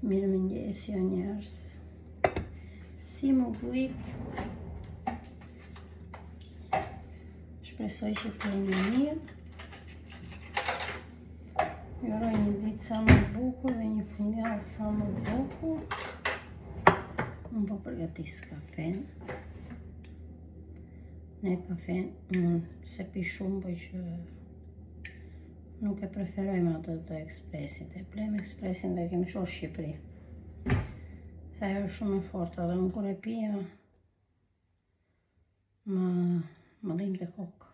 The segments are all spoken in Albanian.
Mirëmëngjes jo njerëz. Si më bujt? Shpresoj që të jeni mirë. Ju uroj një ditë sa më bukur dhe një fundjavë sa më bukur. Unë po përgatis kafen. Ne kafen se pi shumë, po që nuk e preferojmë atë të ekspresit. E plem ekspresin dhe kemi qo Shqipëri. Se ajo është shumë e fortë dhe unë kur e pija më dhim të kokë.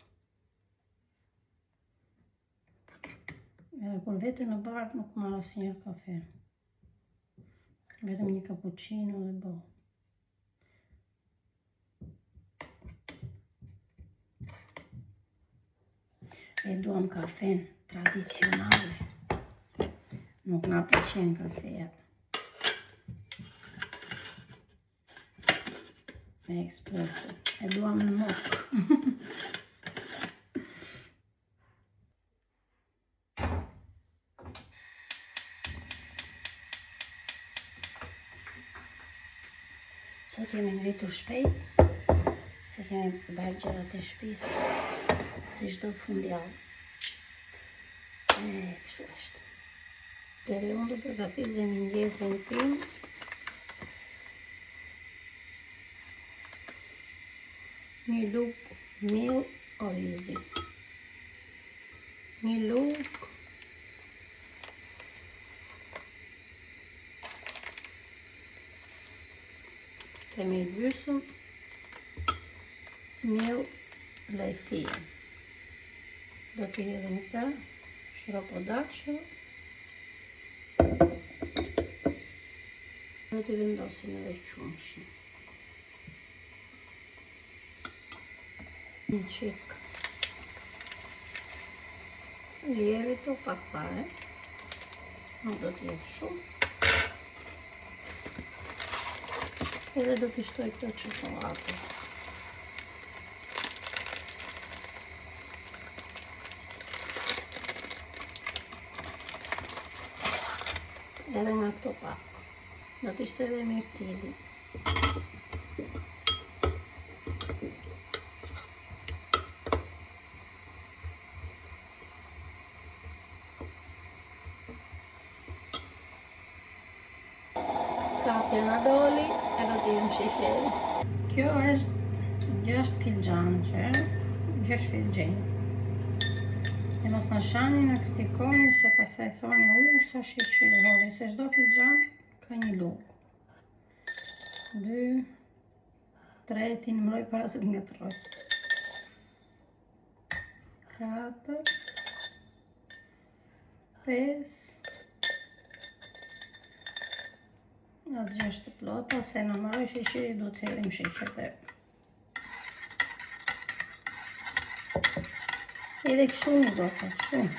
Edhe kur vete në bar nuk marr asnjëherë kafe. Vetëm një cappuccino dhe bo. E duam kafen tradicionale. Nuk na pëlqen kafeja me espresso. E duam në mok. Sot jemi ngritur shpejt, se kemi bërë gjërat e shtëpisë, si çdo fundjavë. Kështu është. Deri unë do përgatis dhe mëngjesin tim. Një luk miell orizi. Një luk kemi gjysmë miell lajthie. Do t'i hedhim këta, shropo daço. Do t'i vendosim edhe qumshin. Një qik lievito pak fare. Nuk do t'i jetë shumë. Edhe do t'i shtoj këto çokoladë. Edhe nga këto pak. Do t'i shtoj edhe mirtili. Kafja na doli, e do t'i jëm sheqeri. Kjo është 6 filxhan, 6 filxhen. E mos na shani, na kritikoni, se pastaj thoni, sa sheqer hodhi, se çdo filxhan ka një lugë. 2, 3, ti numëroj para se të ngatërroj. 4, 5, asgjë është plota, se në marroj sheqeri do të hedhim sheqer dhe. Edhe kështu një do të shumë.